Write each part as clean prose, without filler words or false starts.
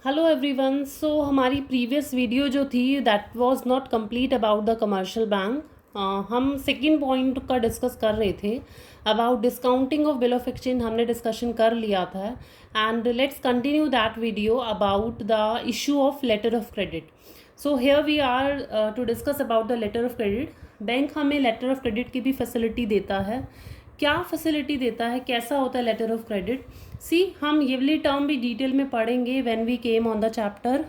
Hello everyone. सो हमारी previous video जो थी that was not complete about the commercial bank. हम सेकंड पॉइंट का डिस्कस कर रहे थे about discounting of bill of exchange. हमने डिस्कशन कर लिया था and let's continue that video about the issue of letter of credit. So here we are to discuss about the letter of credit. Bank हमें letter of credit की भी facility देता है। क्या फैसिलिटी देता है, कैसा होता है लेटर ऑफ क्रेडिट? सी, हम ये वाली टर्म भी डिटेल में पढ़ेंगे when we came on the chapter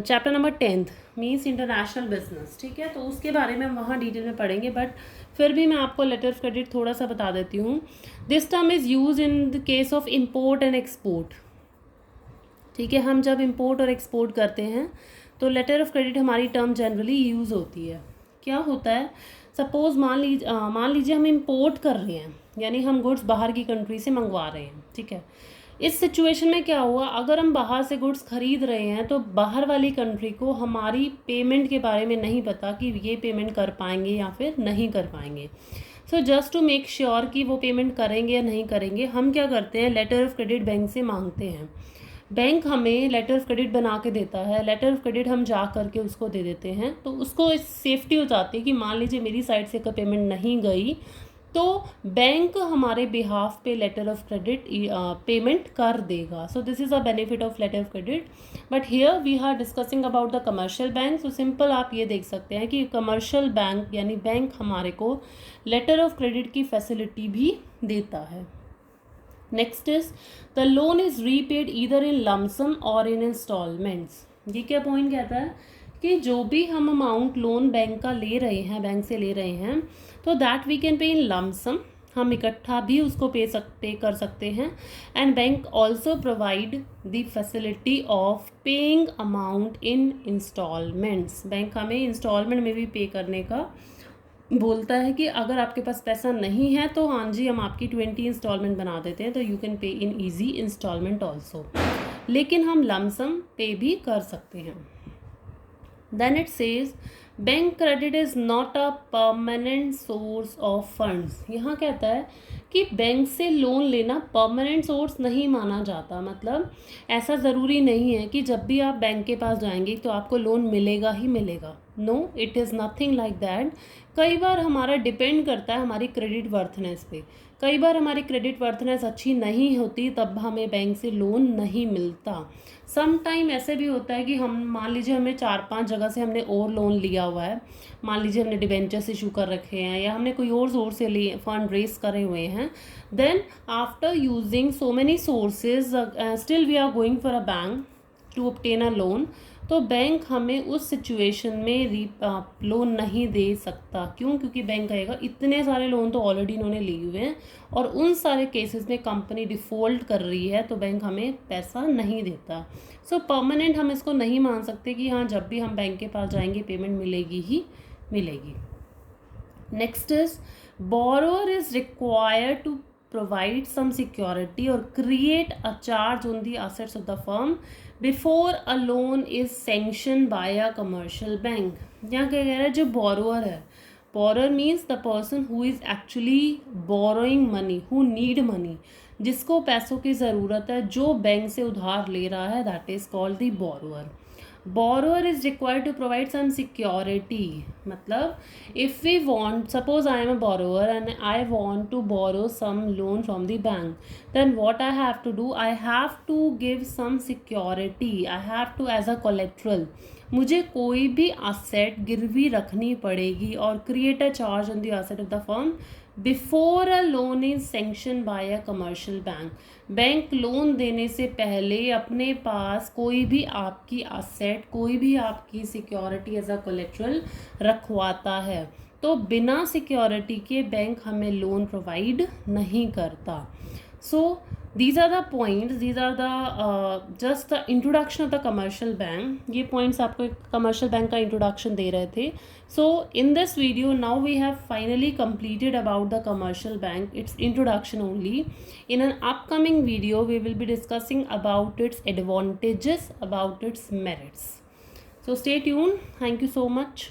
chapter number 10th means international business. ठीक है, तो उसके बारे में हम वहाँ डिटेल में पढ़ेंगे, बट फिर भी मैं आपको लेटर ऑफ क्रेडिट थोड़ा सा बता देती हूँ। This term is use in the case of import and export. ठीक है, हम जब इम्पोर्ट और एक्सपोर्ट करते हैं तो लेटर ऑफ क्रेडिट हमारी टर्म जनरली यूज़ होती है। क्या होता है, सपोज़ मान लीजिए हम इम्पोर्ट कर रहे हैं, यानी हम गुड्स बाहर की कंट्री से मंगवा रहे हैं। ठीक है, इस सिचुएशन में क्या हुआ, अगर हम बाहर से गुड्स खरीद रहे हैं तो बाहर वाली कंट्री को हमारी पेमेंट के बारे में नहीं पता कि ये पेमेंट कर पाएंगे या फिर नहीं कर पाएंगे। So just to make sure कि वो पेमेंट करेंगे या नहीं करेंगे, हम क्या करते हैं, लेटर ऑफ क्रेडिट बैंक से मांगते हैं। बैंक हमें लेटर ऑफ क्रेडिट बना के देता है। लेटर ऑफ क्रेडिट हम जा करके उसको दे देते हैं, तो उसको इस सेफ्टी हो जाती है कि मान लीजिए मेरी साइड से कोई पेमेंट नहीं गई तो बैंक हमारे बिहाफ पे लेटर ऑफ क्रेडिट पेमेंट कर देगा। So this is a benefit of letter of credit. But here we are discussing about the commercial bank. So simple आप ये देख सकते हैं कि कमर्शियल बैंक यानी बैंक हमारे को लेटर ऑफ क्रेडिट की फैसिलिटी भी देता है। Next is the loan is repaid either in lump sum और इन इंस्टॉलमेंट्स। ये क्या पॉइंट कहता है कि जो भी हम अमाउंट लोन बैंक का ले रहे हैं, बैंक से ले रहे हैं, तो that we can pay in lump sum, हम इकट्ठा भी उसको पे कर सकते हैं। And bank also provide the facility of paying amount in instalments. Bank हमें इंस्टॉलमेंट में भी पे करने का बोलता है कि अगर आपके पास पैसा नहीं है तो हाँ जी, हम आपकी 20 इंस्टॉलमेंट बना देते हैं, तो you can pay in easy instalment also. लेकिन हम लमसम पे भी कर सकते हैं। Then it says bank credit is not a permanent source of funds. यहाँ कहता है कि बैंक से लोन लेना परमानेंट सोर्स नहीं माना जाता। मतलब ऐसा ज़रूरी नहीं है कि जब भी आप बैंक के पास जाएंगे तो आपको लोन मिलेगा ही मिलेगा। No, it is nothing like that. कई बार हमारा डिपेंड करता है हमारी क्रेडिट वर्थनेस पे। कई बार हमारी क्रेडिट वर्थनेस अच्छी नहीं होती, तब हमें बैंक से लोन नहीं मिलता। सम टाइम ऐसे भी होता है कि हम मान लीजिए हमें 4-5 जगह से हमने और लोन लिया हुआ है, मान लीजिए हमने डिबेंचर्स इशू कर रखे हैं या हमने कोई और सोर्स से लिए फंड रेज करे हुए हैं। Then after using so many sources still we are going for a bank to obtain a loan, तो बैंक हमें उस सिचुएशन में लोन नहीं दे सकता। क्यों? क्योंकि बैंक कहेगा इतने सारे लोन तो ऑलरेडी इन्होंने लिए हुए हैं और उन सारे केसेस में कंपनी डिफ़ॉल्ट कर रही है, तो बैंक हमें पैसा नहीं देता। सो परमानेंट हम इसको नहीं मान सकते कि हाँ जब भी हम बैंक के पास जाएंगे पेमेंट मिलेगी ही मिलेगी। Next is borrower is required to provide some security or create a charge on the assets of the firm before a loan is sanctioned by a commercial bank। यहाँ क्या कह रहा है, जो borrower है, borrower means the person who is actually borrowing money, who need money, जिसको पैसों की ज़रूरत है, जो बैंक से उधार ले रहा है, that is called the borrower। borrower is required to provide some security। मतलब if we want, suppose I am a borrower and I want to borrow some loan from the bank, then what I have to do, I have to give some security, I have to as a collateral, मुझे कोई भी asset गिरवी रखनी पड़ेगी और create a charge on the asset of the firm before a loan is sanction by a commercial bank. Bank loan देने से पहले अपने पास कोई भी आपकी असेट, कोई भी आपकी सिक्योरिटी एज अ कोलेट्रल रखवाता है, तो बिना सिक्योरिटी के बैंक हमें लोन प्रोवाइड नहीं करता। सो these are the points, these are the just the introduction of the commercial bank। ये points आपको एक commercial bank का introduction दे रहे थे। So in this video now we have finally completed about the commercial bank, its introduction only। In an upcoming video we will be discussing about its advantages, about its merits। So stay tuned, thank you so much।